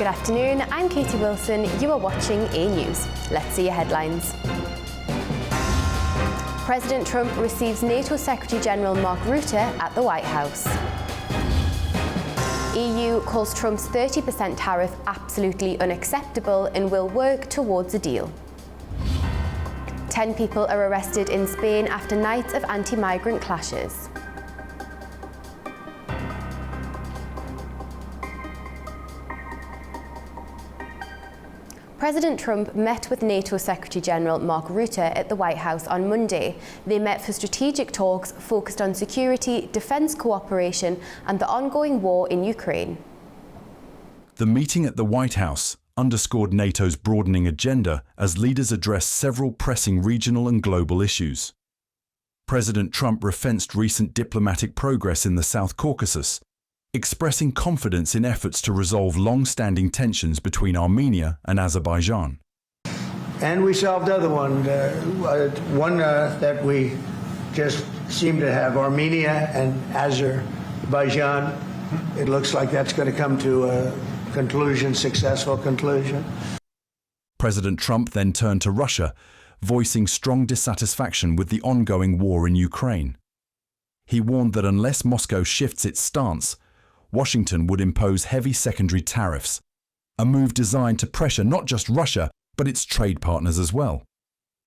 afternoon, I'm Katie Wilson. You are watching Anewz. Let's see your headlines. President Trump receives NATO Secretary-General Mark Rutte at the White House. EU calls Trump's 30% tariff absolutely unacceptable and will work towards a deal. 10 people are arrested in Spain after nights of anti-migrant clashes. President Trump met with NATO Secretary-General Mark Rutte at the White House on Monday. They met for strategic talks focused on security, defence cooperation and the ongoing war in Ukraine. The meeting at the White House underscored NATO's broadening agenda as leaders addressed several pressing regional and global issues. President Trump referenced recent diplomatic progress in the South Caucasus, expressing confidence in efforts to resolve long-standing tensions between Armenia and Azerbaijan. And we solved other one that we just seem to have, Armenia and Azerbaijan. It looks like that's going to come to a conclusion, successful conclusion. President Trump then turned to Russia, voicing strong dissatisfaction with the ongoing war in Ukraine. He warned that unless Moscow shifts its stance, Washington would impose heavy secondary tariffs, a move designed to pressure not just Russia, but its trade partners as well.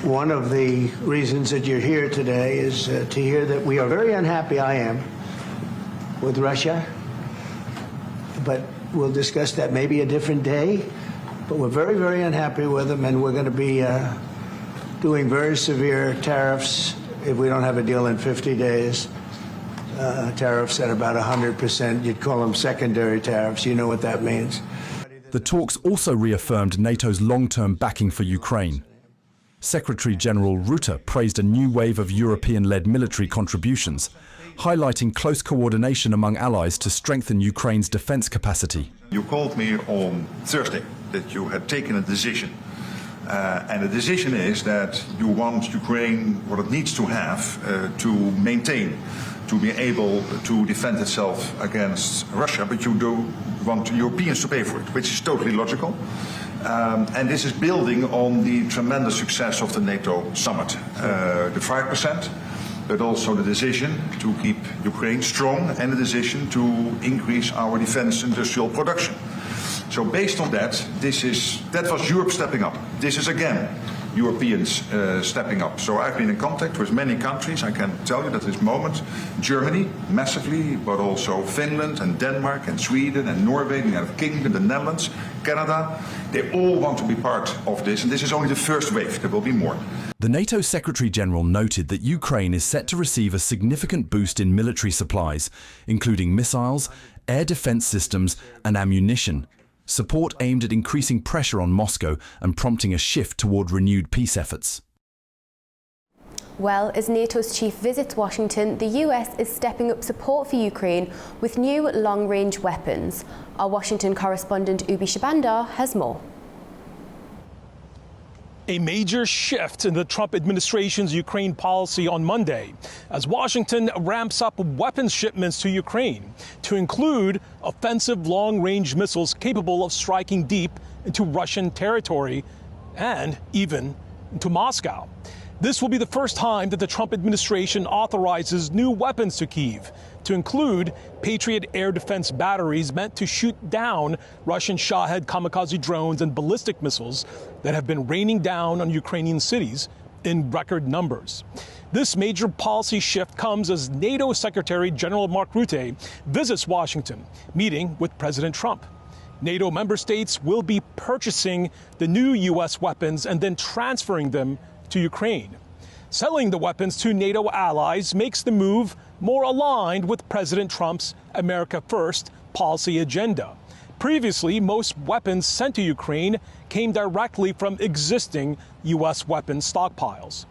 One of the reasons that you're here today is to hear that we are very unhappy, I am, with Russia. But we'll discuss that maybe a different day. But we're very, very unhappy with them, and we're going to be doing very severe tariffs if we don't have a deal in 50 days. Tariffs at about 100%. You'd call them secondary tariffs. You know what that means. The talks also reaffirmed NATO's long-term backing for Ukraine. Secretary-General Rutte praised a new wave of European-led military contributions, highlighting close coordination among allies to strengthen Ukraine's defense capacity. You called me on Thursday that you had taken a decision. And the decision is that you want Ukraine what it needs to have to maintain, to be able to defend itself against Russia, but you do want Europeans to pay for it, which is totally logical. And this is building on the tremendous success of the NATO summit, the 5%, but also the decision to keep Ukraine strong and the decision to increase our defense industrial production. So based on that, that was Europe stepping up. This is again Europeans stepping up. So I've been in contact with many countries. I can tell you at this moment, Germany massively, but also Finland and Denmark and Sweden and Norway, the United Kingdom, the Netherlands, Canada. They all want to be part of this, and this is only the first wave. There will be more. The NATO Secretary-General noted that Ukraine is set to receive a significant boost in military supplies, including missiles, air defense systems and ammunition. Support aimed at increasing pressure on Moscow and prompting a shift toward renewed peace efforts. Well, as NATO's chief visits Washington, the US is stepping up support for Ukraine with new long-range weapons. Our Washington correspondent Ubi Shabandar has more. A major shift in the Trump administration's Ukraine policy on Monday as Washington ramps up weapons shipments to Ukraine to include offensive long-range missiles capable of striking deep into Russian territory and even into Moscow. This will be the first time that the Trump administration authorizes new weapons to Kyiv, to include Patriot air defense batteries meant to shoot down Russian Shahed kamikaze drones and ballistic missiles that have been raining down on Ukrainian cities in record numbers. This major policy shift comes as NATO Secretary General Mark Rutte visits Washington, meeting with President Trump. NATO member states will be purchasing the new U.S. weapons and then transferring them to Ukraine. Selling the weapons to NATO allies makes the move more aligned with President Trump's America First policy agenda. Previously, most weapons sent to Ukraine came directly from existing U.S. weapons stockpiles.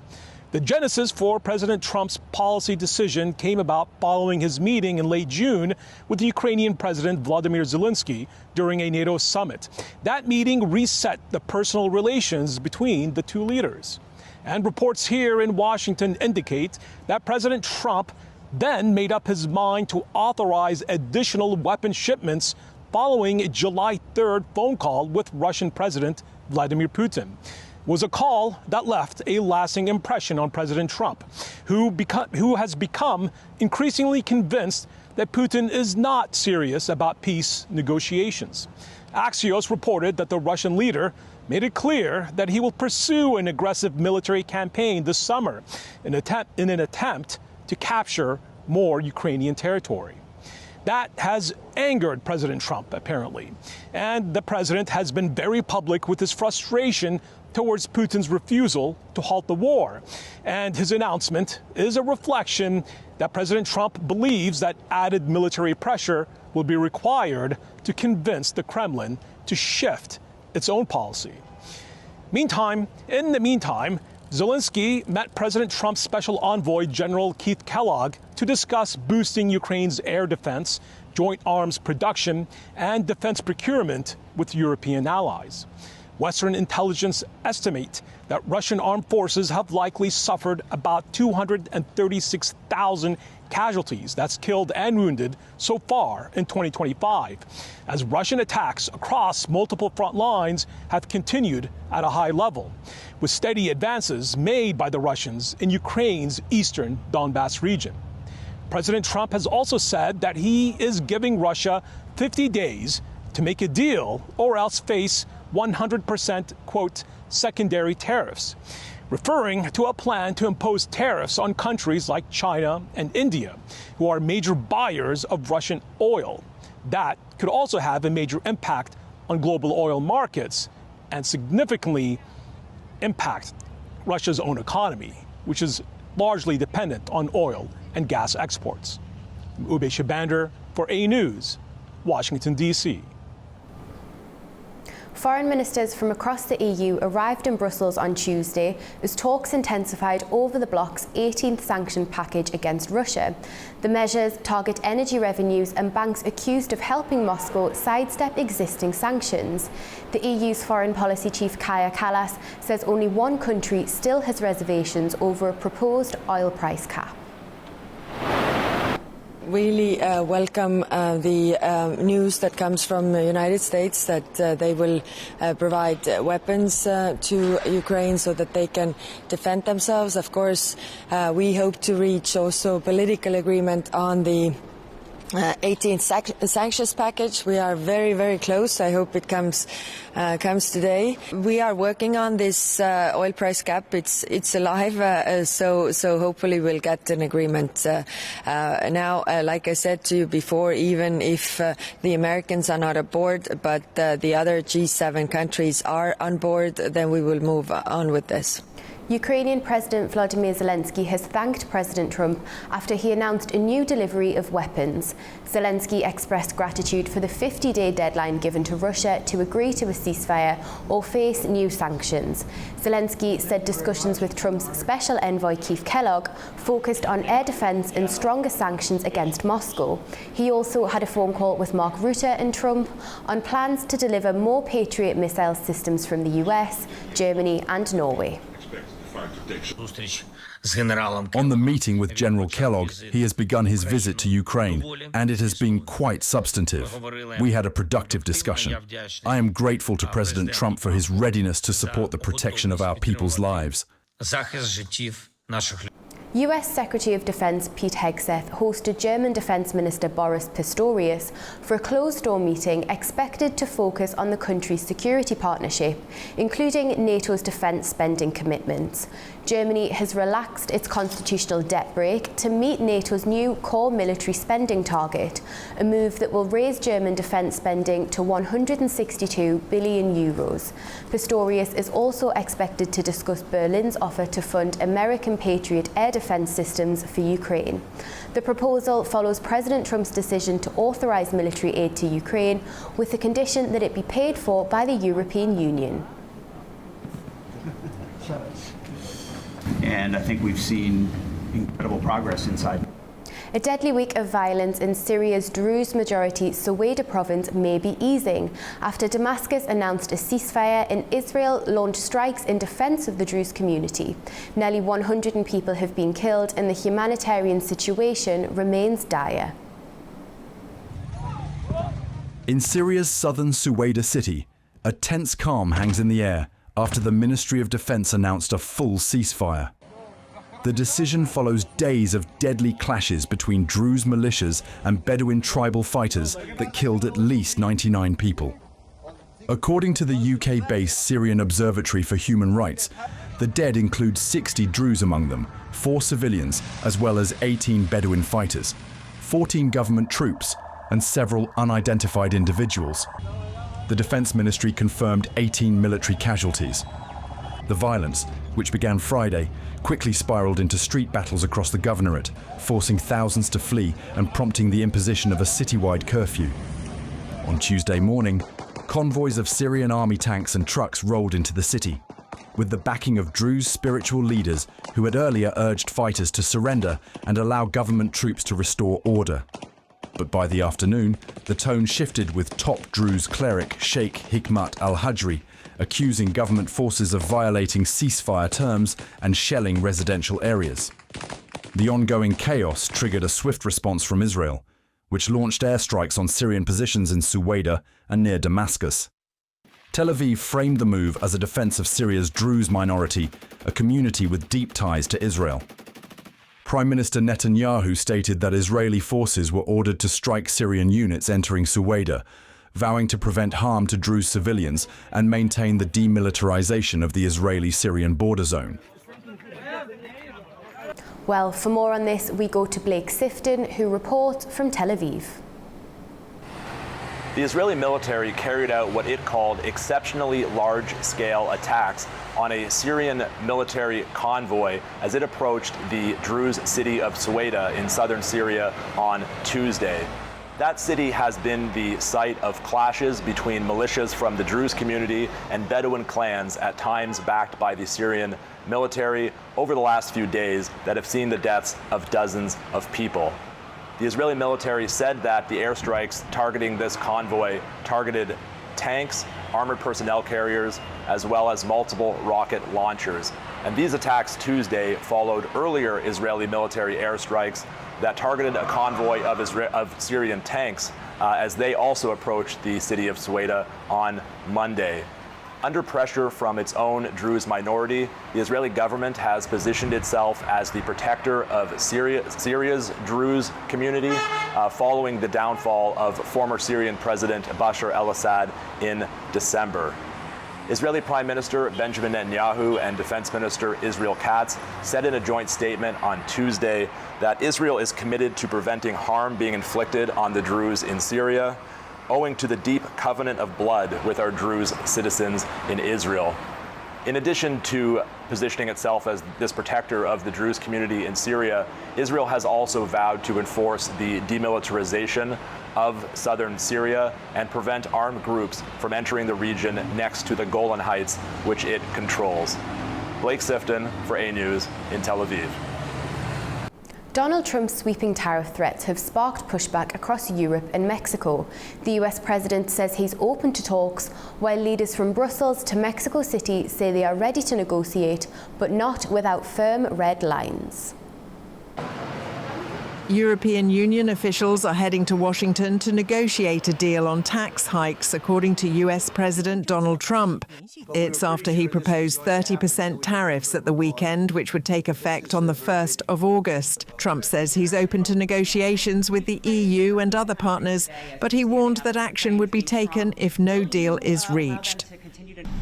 The genesis for President Trump's policy decision came about following his meeting in late June with the Ukrainian President Volodymyr Zelensky during a NATO summit. That meeting reset the personal relations between the two leaders. And reports here in Washington indicate that President Trump then made up his mind to authorize additional weapon shipments following a July 3rd phone call with Russian President Vladimir Putin. It was a call that left a lasting impression on President Trump, who has become increasingly convinced that Putin is not serious about peace negotiations. Axios reported that the Russian leader made it clear that he will pursue an aggressive military campaign this summer in an attempt to capture more Ukrainian territory. That has angered President Trump, apparently. And the president has been very public with his frustration towards Putin's refusal to halt the war. And his announcement is a reflection that President Trump believes that added military pressure will be required to convince the Kremlin to shift its own policy. In the meantime, Zelensky met President Trump's special envoy, General Keith Kellogg, to discuss boosting Ukraine's air defense, joint arms production, and defense procurement with European allies. Western intelligence estimate that Russian armed forces have likely suffered about 236,000 casualties, that's killed and wounded, so far in 2025, as Russian attacks across multiple front lines have continued at a high level, with steady advances made by the Russians in Ukraine's eastern Donbass region. President Trump has also said that he is giving Russia 50 days to make a deal or else face 100%, quote, secondary tariffs, referring to a plan to impose tariffs on countries like China and India, who are major buyers of Russian oil. That could also have a major impact on global oil markets and significantly impact Russia's own economy, which is largely dependent on oil and gas exports. Ube Shabander for Anewz, Washington, D.C. Foreign ministers from across the EU arrived in Brussels on Tuesday as talks intensified over the bloc's 18th sanction package against Russia. The measures target energy revenues and banks accused of helping Moscow sidestep existing sanctions. The EU's foreign policy chief Kaja Kallas says only one country still has reservations over a proposed oil price cap. Really welcome the news that comes from the United States that they will provide weapons to Ukraine so that they can defend themselves. Of course, we hope to reach also political agreement on the 18th sanctions package. We are very, very close. I hope it comes today. We are working on this oil price cap. It's alive, so hopefully we'll get an agreement now. Like I said to you before, even if the Americans are not aboard, but the other G7 countries are on board, then we will move on with this. Ukrainian President Volodymyr Zelensky has thanked President Trump after he announced a new delivery of weapons. Zelensky expressed gratitude for the 50-day deadline given to Russia to agree to a ceasefire or face new sanctions. Zelensky said discussions with Trump's special envoy Keith Kellogg focused on air defense and stronger sanctions against Moscow. He also had a phone call with Mark Rutte and Trump on plans to deliver more Patriot missile systems from the US, Germany and Norway. On the meeting with General Kellogg, he has begun his visit to Ukraine, and it has been quite substantive. We had a productive discussion. I am grateful to President Trump for his readiness to support the protection of our people's lives. US Secretary of Defense Pete Hegseth hosted German Defense Minister Boris Pistorius for a closed-door meeting expected to focus on the country's security partnership, including NATO's defense spending commitments. Germany has relaxed its constitutional debt brake to meet NATO's new core military spending target, a move that will raise German defense spending to 162 billion euros. Pistorius is also expected to discuss Berlin's offer to fund American Patriot air defense systems for Ukraine. The proposal follows President Trump's decision to authorize military aid to Ukraine with the condition that it be paid for by the European Union. And I think we've seen incredible progress inside. A deadly week of violence in Syria's Druze majority Soweto province may be easing after Damascus announced a ceasefire and Israel launched strikes in defense of the Druze community. Nearly 100 people have been killed and the humanitarian situation remains dire. In Syria's southern Suwaida city, a tense calm hangs in the air after the Ministry of Defense announced a full ceasefire. The decision follows days of deadly clashes between Druze militias and Bedouin tribal fighters that killed at least 99 people. According to the UK-based Syrian Observatory for Human Rights, the dead include 60 Druze among them, 4 civilians, as well as 18 Bedouin fighters, 14 government troops, and several unidentified individuals. The Defense Ministry confirmed 18 military casualties. The violence, which began Friday, quickly spiraled into street battles across the governorate, forcing thousands to flee and prompting the imposition of a citywide curfew. On Tuesday morning, convoys of Syrian army tanks and trucks rolled into the city, with the backing of Druze spiritual leaders who had earlier urged fighters to surrender and allow government troops to restore order. But by the afternoon, the tone shifted with top Druze cleric Sheikh Hikmat al-Hajri accusing government forces of violating ceasefire terms and shelling residential areas. The ongoing chaos triggered a swift response from Israel, which launched airstrikes on Syrian positions in Suwaida and near Damascus. Tel Aviv framed the move as a defense of Syria's Druze minority, a community with deep ties to Israel. Prime Minister Netanyahu stated that Israeli forces were ordered to strike Syrian units entering Suwaida, vowing to prevent harm to Druze civilians and maintain the demilitarization of the Israeli-Syrian border zone. Well, for more on this, we go to Blake Sifton, who reports from Tel Aviv. The Israeli military carried out what it called exceptionally large-scale attacks on a Syrian military convoy as it approached the Druze city of Suwaida in southern Syria on Tuesday. That city has been the site of clashes between militias from the Druze community and Bedouin clans, at times backed by the Syrian military, over the last few days that have seen the deaths of dozens of people. The Israeli military said that the airstrikes targeting this convoy targeted tanks, armored personnel carriers, as well as multiple rocket launchers. And these attacks Tuesday followed earlier Israeli military airstrikes that targeted a convoy of Syrian tanks as they also approached the city of Suwaida on Monday. Under pressure from its own Druze minority, the Israeli government has positioned itself as the protector of Syria's Druze community following the downfall of former Syrian President Bashar al-Assad in December. Israeli Prime Minister Benjamin Netanyahu and Defense Minister Israel Katz said in a joint statement on Tuesday that Israel is committed to preventing harm being inflicted on the Druze in Syria, owing to the deep covenant of blood with our Druze citizens in Israel. In addition to positioning itself as this protector of the Druze community in Syria, Israel has also vowed to enforce the demilitarization of southern Syria and prevent armed groups from entering the region next to the Golan Heights, which it controls. Blake Sifton for Anewz in Tel Aviv. Donald Trump's sweeping tariff threats have sparked pushback across Europe and Mexico. The US president says he's open to talks, while leaders from Brussels to Mexico City say they are ready to negotiate, but not without firm red lines. European Union officials are heading to Washington to negotiate a deal on tax hikes, according to US President Donald Trump. It's after he proposed 30% tariffs at the weekend, which would take effect on the 1st of August. Trump says he's open to negotiations with the EU and other partners, but he warned that action would be taken if no deal is reached.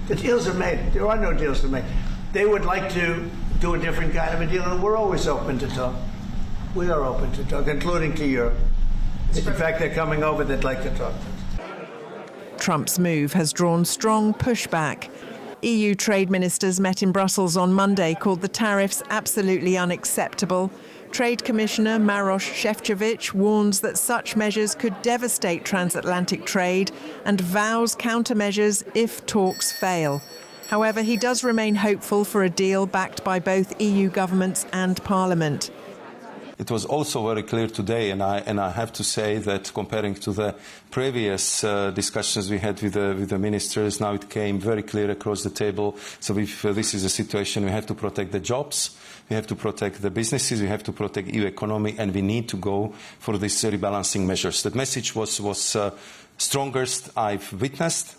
The deals are made. There are no deals to make. They would like to do a different kind of a deal, and we're always open to talk. We are open to talk, including to Europe. In fact, they're coming over, they'd like to talk to us. Trump's move has drawn strong pushback. EU trade ministers met in Brussels on Monday, called the tariffs absolutely unacceptable. Trade Commissioner Maroš Šefčovič warns that such measures could devastate transatlantic trade and vows countermeasures if talks fail. However, he does remain hopeful for a deal backed by both EU governments and Parliament. It was also very clear today, and I have to say that comparing to the previous discussions we had with the ministers, now it came very clear across the table. So if this is a situation, we have to protect the jobs, we have to protect the businesses, we have to protect EU economy, and we need to go for these rebalancing measures. That message was strongest I've witnessed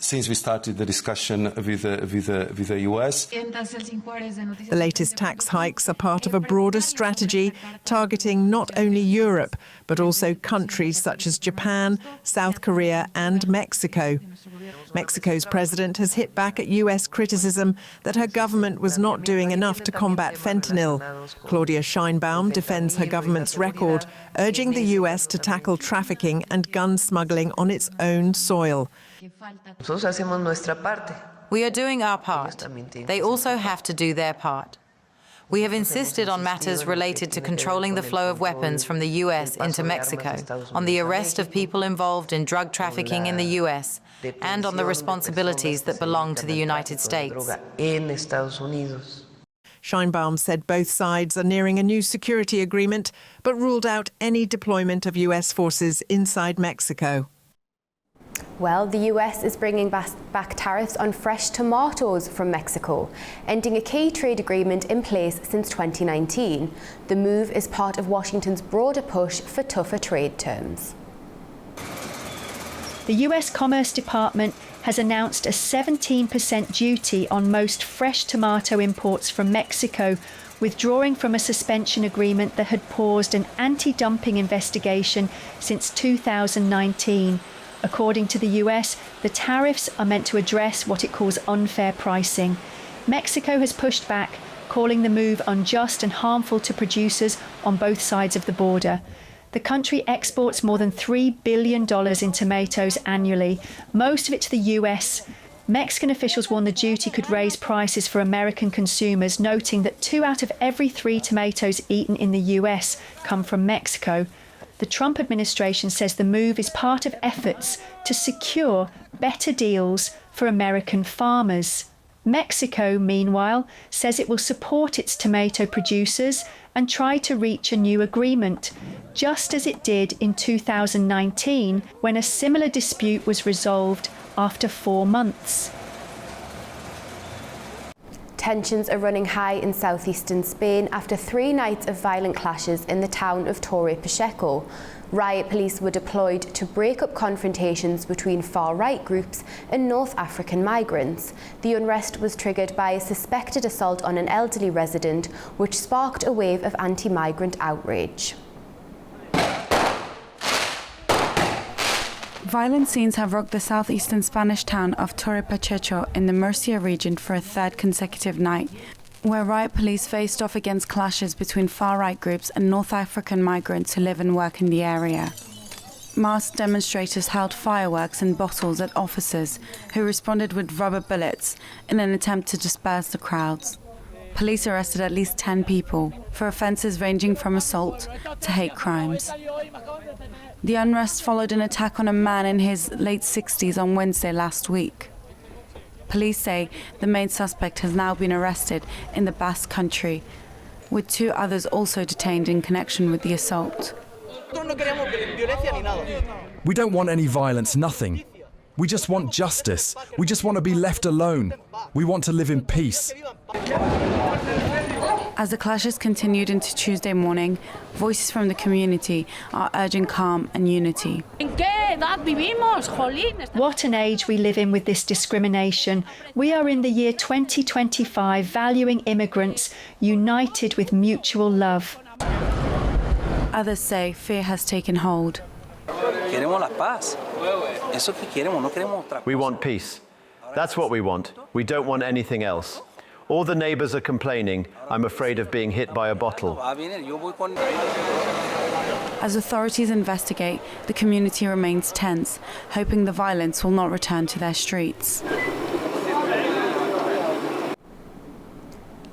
since we started the discussion with the US. The latest tax hikes are part of a broader strategy targeting not only Europe, but also countries such as Japan, South Korea and Mexico. Mexico's president has hit back at US criticism that her government was not doing enough to combat fentanyl. Claudia Sheinbaum defends her government's record, urging the US to tackle trafficking and gun smuggling on its own soil. We are doing our part. They also have to do their part. We have insisted on matters related to controlling the flow of weapons from the US into Mexico, on the arrest of people involved in drug trafficking in the US, and on the responsibilities that belong to the United States. Sheinbaum said both sides are nearing a new security agreement, but ruled out any deployment of US forces inside Mexico. Well, the US is bringing back tariffs on fresh tomatoes from Mexico, ending a key trade agreement in place since 2019. The move is part of Washington's broader push for tougher trade terms. The US Commerce Department has announced a 17% duty on most fresh tomato imports from Mexico, withdrawing from a suspension agreement that had paused an anti-dumping investigation since 2019. According to the US, the tariffs are meant to address what it calls unfair pricing. Mexico has pushed back, calling the move unjust and harmful to producers on both sides of the border. The country exports more than $3 billion in tomatoes annually, most of it to the US. Mexican officials warn the duty could raise prices for American consumers, noting that 2 out of every 3 tomatoes eaten in the US come from Mexico. The Trump administration says the move is part of efforts to secure better deals for American farmers. Mexico, meanwhile, says it will support its tomato producers and try to reach a new agreement, just as it did in 2019 when a similar dispute was resolved after 4 months. Tensions are running high in southeastern Spain after 3 nights of violent clashes in the town of Torre Pacheco. Riot police were deployed to break up confrontations between far-right groups and North African migrants. The unrest was triggered by a suspected assault on an elderly resident, which sparked a wave of anti-migrant outrage. Violent scenes have rocked the southeastern Spanish town of Torre Pacheco in the Murcia region for a 3rd consecutive night, where riot police faced off against clashes between far-right groups and North African migrants who live and work in the area. Masked demonstrators hurled fireworks and bottles at officers, who responded with rubber bullets in an attempt to disperse the crowds. Police arrested at least 10 people for offences ranging from assault to hate crimes. The unrest followed an attack on a man in his late 60s on Wednesday last week. Police say the main suspect has now been arrested in the Basque Country, with 2 others also detained in connection with the assault. We don't want any violence, nothing. We just want justice. We just want to be left alone. We want to live in peace. As the clashes continued into Tuesday morning, voices from the community are urging calm and unity. What an age we live in with this discrimination. We are in the year 2025, valuing immigrants, united with mutual love. Others say fear has taken hold. We want peace. That's what we want. We don't want anything else. All the neighbours are complaining, I'm afraid of being hit by a bottle. As authorities investigate, the community remains tense, hoping the violence will not return to their streets.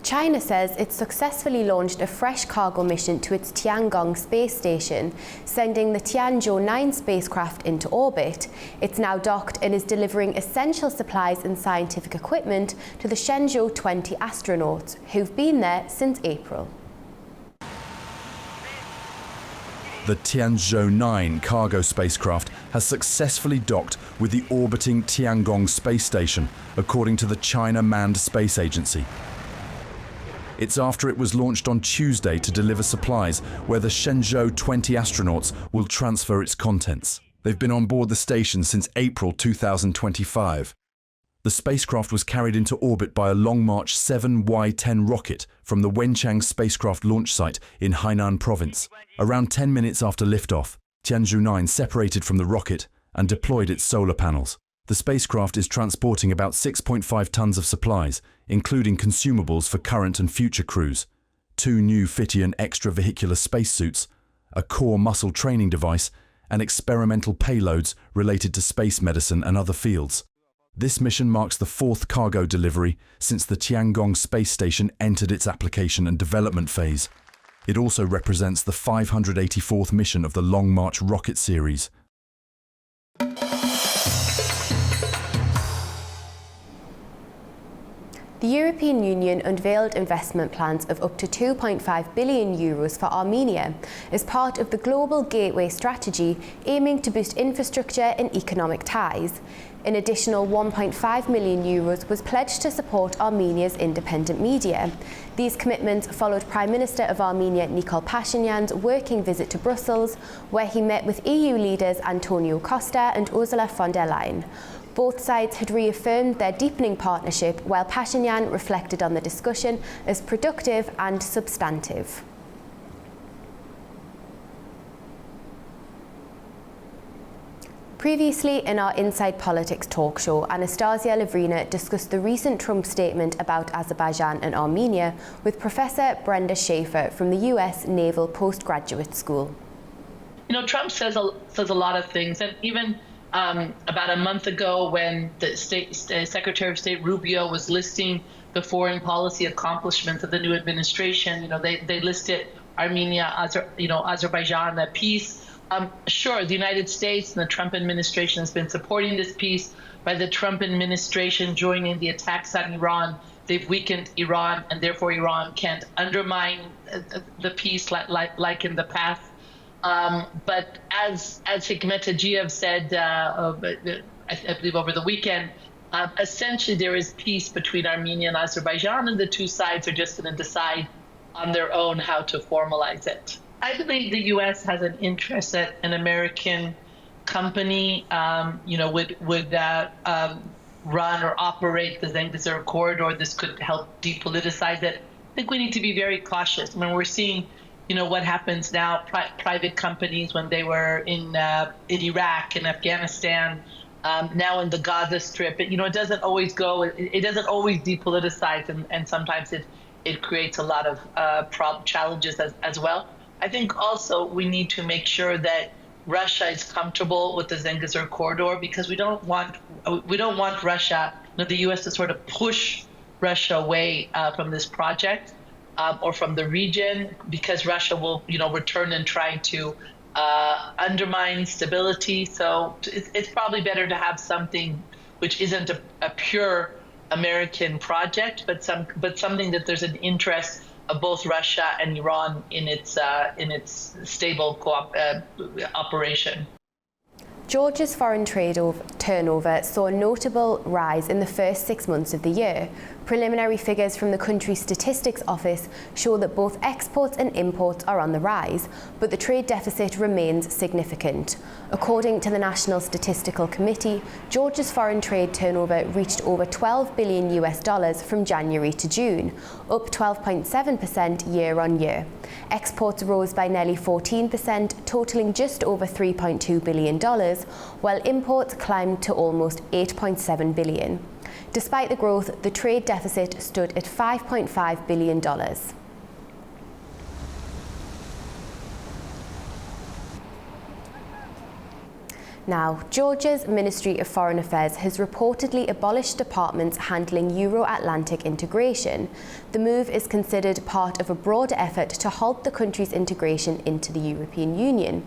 China says it successfully launched a fresh cargo mission to its Tiangong space station, sending the Tianzhou 9 spacecraft into orbit. It's now docked and is delivering essential supplies and scientific equipment to the Shenzhou 20 astronauts, who've been there since April. The Tianzhou-9 cargo spacecraft has successfully docked with the orbiting Tiangong space station, according to the China Manned Space Agency. It's after it was launched on Tuesday to deliver supplies, where the Shenzhou 20 astronauts will transfer its contents. They've been on board the station since April 2025. The spacecraft was carried into orbit by a Long March 7Y-10 rocket from the Wenchang spacecraft launch site in Hainan province. Around 10 minutes after liftoff, Tianzhou-9 separated from the rocket and deployed its solar panels. The spacecraft is transporting about 6.5 tons of supplies, including consumables for current and future crews, 2 new Fitian extravehicular spacesuits, a core muscle training device, and experimental payloads related to space medicine and other fields. This mission marks the 4th cargo delivery since the Tiangong space station entered its application and development phase. It also represents the 584th mission of the Long March rocket series. The European Union unveiled investment plans of up to €2.5 billion for Armenia as part of the Global Gateway strategy aiming to boost infrastructure and economic ties. An additional €1.5 million was pledged to support Armenia's independent media. These commitments followed Prime Minister of Armenia Nikol Pashinyan's working visit to Brussels, where he met with EU leaders Antonio Costa and Ursula von der Leyen. Both sides had reaffirmed their deepening partnership, while Pashinyan reflected on the discussion as productive and substantive. Previously in our Inside Politics talk show, Anastasia Lavrina discussed the recent Trump statement about Azerbaijan and Armenia with Professor Brenda Schaefer from the US Naval Postgraduate School. You know, Trump says a lot of things, and even about a month ago when the Secretary of State Rubio was listing the foreign policy accomplishments of the new administration, you know, they listed Armenia, Azerbaijan, that peace. Sure, the United States and the Trump administration has been supporting this peace. By the Trump administration joining the attacks on Iran, they've weakened Iran, and therefore Iran can't undermine the peace like in the past. But as Hikmetagiev said, I believe over the weekend, essentially there is peace between Armenia and Azerbaijan, and the two sides are just going to decide on their own how to formalize it. I believe the U.S. has an interest that an American company, would run or operate the Zengezur corridor. This could help depoliticize it. I think we need to be very cautious. I mean, we're seeing, what happens now. Private companies, when they were in Iraq and Afghanistan, now in the Gaza Strip, it doesn't always go. It doesn't always depoliticize, and sometimes it creates a lot of challenges as well. I think also we need to make sure that Russia is comfortable with the Zengezur corridor, because we don't want Russia, the U.S. to sort of push Russia away from this project or from the region, because Russia will, return and try to undermine stability. So it's probably better to have something which isn't a pure American project, but something that there's an interest of both Russia and Iran in its stable operation. Georgia's foreign trade turnover saw a notable rise in the first 6 months of the year. Preliminary figures from the country's statistics office show that both exports and imports are on the rise, but the trade deficit remains significant. According to the National Statistical Committee, Georgia's foreign trade turnover reached over $12 billion from January to June, up 12.7% year on year. Exports rose by nearly 14%, totaling just over $3.2 billion, while imports climbed to almost $8.7 billion. Despite the growth, the trade deficit stood at $5.5 billion. Now, Georgia's Ministry of Foreign Affairs has reportedly abolished departments handling Euro-Atlantic integration. The move is considered part of a broader effort to halt the country's integration into the European Union.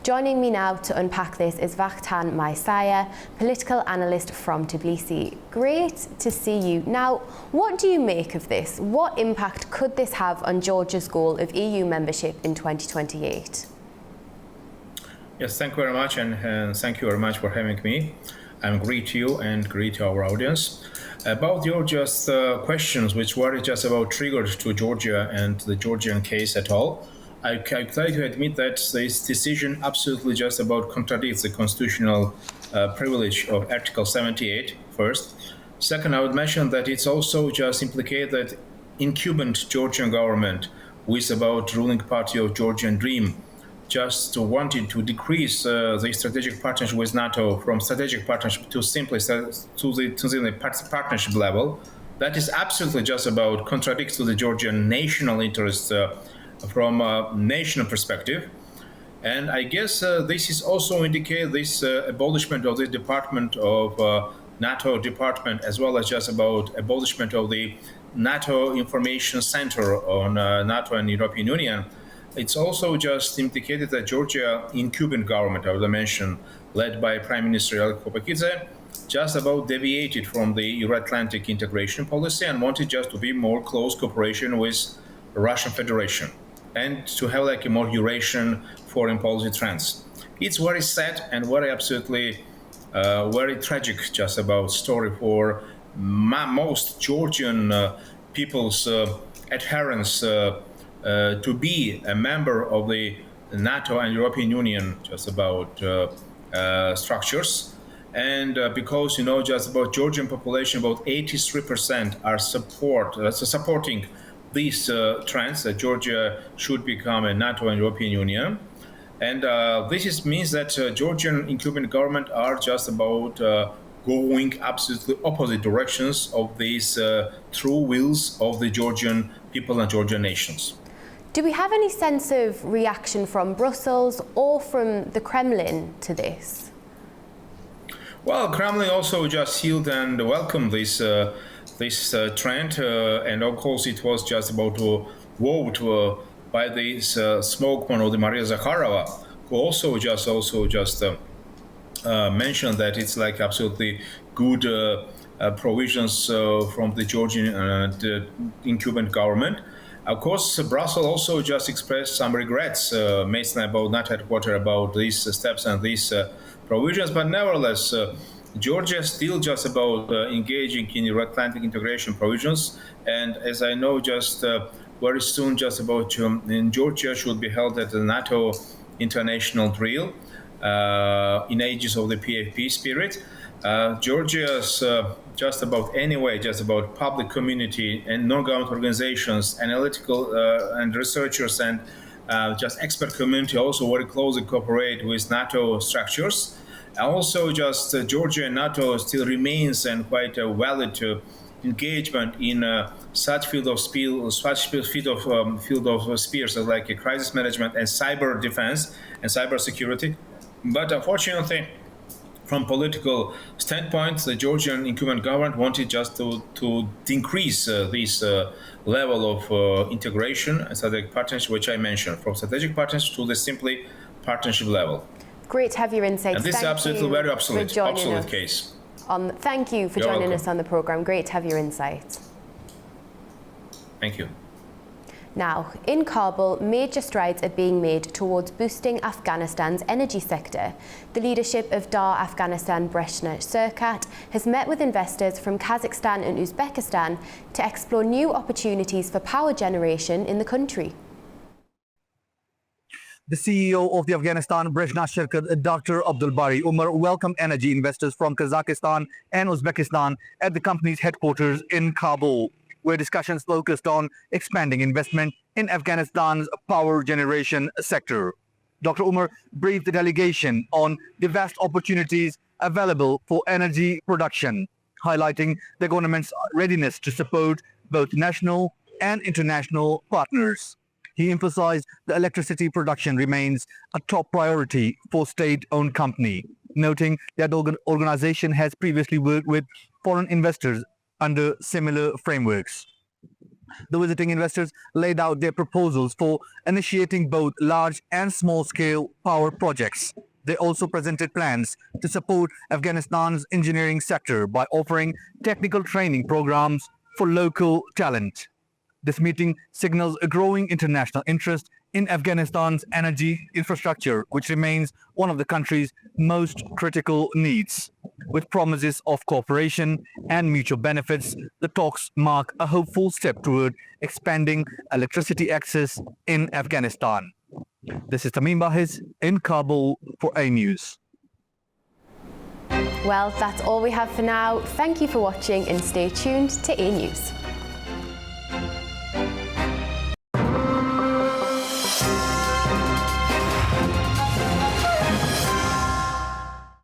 Joining me now to unpack this is Vakhtang Maisaya, political analyst from Tbilisi. Great to see you. Now, what do you make of this? What impact could this have on Georgia's goal of EU membership in 2028? Yes, thank you very much, and thank you very much for having me. I'm great to you and great to our audience. About your just questions, which were just about triggered to Georgia and the Georgian case at all, I try to admit that this decision absolutely just about contradicts the constitutional privilege of Article 78, first. Second, I would mention that it's also just implicated that incumbent Georgian government, with about ruling party of Georgian Dream, just wanted to decrease the strategic partnership with NATO from strategic partnership to simply to the partnership level. That is absolutely just about contradicts to the Georgian national interest from a national perspective. And I guess this is also indicate this abolishment of the department of NATO department, as well as just about abolishment of the NATO information center on NATO and European Union. It's also just indicated that Georgia incumbent government, I would mention, led by Prime Minister Kopakidze, just about deviated from the Euro-Atlantic integration policy and wanted just to be more close cooperation with Russian Federation and to have like a more Eurasian foreign policy trends. It's very sad and very absolutely very tragic just about story for most Georgian people's adherence to be a member of the NATO and European Union, just about structures. And because, you know, just about Georgian population, about 83% are supporting these trends that Georgia should become a NATO and European Union. And this means that Georgian incumbent government are just about going absolutely opposite directions of these true wills of the Georgian people and Georgian nations. Do we have any sense of reaction from Brussels or from the Kremlin to this? Well, Kremlin also just sealed and welcomed this trend, and of course it was just about to vote by this spokesman of the Maria Zakharova, who also just mentioned that it's like absolutely good provisions from the Georgian incumbent government. Of course, Brussels also just expressed some regrets, mainly about NATO headquarters, about these steps and these provisions, but nevertheless, Georgia still just about engaging in Euro-Atlantic integration provisions, and as I know, just very soon, just about in Georgia should be held at the NATO international drill in ages of the PFP spirit. Georgia's just about anyway, just about public community and non-government organizations, analytical and researchers and just expert community also very closely cooperate with NATO structures. Also, just Georgia and NATO still remains and quite a valid engagement in such field of spheres as like crisis management and cyber defense and cyber security. But unfortunately, from political standpoint, the Georgian incumbent government wanted just to decrease this level of integration and strategic partnership, which I mentioned, from strategic partnership to the simply partnership level. Great to have your insights. And this is absolutely very absolute case. Thank you for joining us on the programme. Great to have your insights. Thank you. Now, in Kabul, major strides are being made towards boosting Afghanistan's energy sector. The leadership of Dar Afghanistan Breshna Sirkat has met with investors from Kazakhstan and Uzbekistan to explore new opportunities for power generation in the country. The CEO of the Afghanistan Breshna Sirkat, Dr. Abdul Bari Umar, welcomed energy investors from Kazakhstan and Uzbekistan at the company's headquarters in Kabul, where discussions focused on expanding investment in Afghanistan's power generation sector. Dr. Umar briefed the delegation on the vast opportunities available for energy production, highlighting the government's readiness to support both national and international partners. He emphasized that electricity production remains a top priority for state-owned company, noting that the organization has previously worked with foreign investors under similar frameworks. The visiting investors laid out their proposals for initiating both large and small-scale power projects. They also presented plans to support Afghanistan's engineering sector by offering technical training programs for local talent. This meeting signals a growing international interest in Afghanistan's energy infrastructure, which remains one of the country's most critical needs. With promises of cooperation and mutual benefits, the talks mark a hopeful step toward expanding electricity access in Afghanistan. This is Tamim Bahiz in Kabul for Anewz. Well, that's all we have for now. Thank you for watching and stay tuned to Anewz.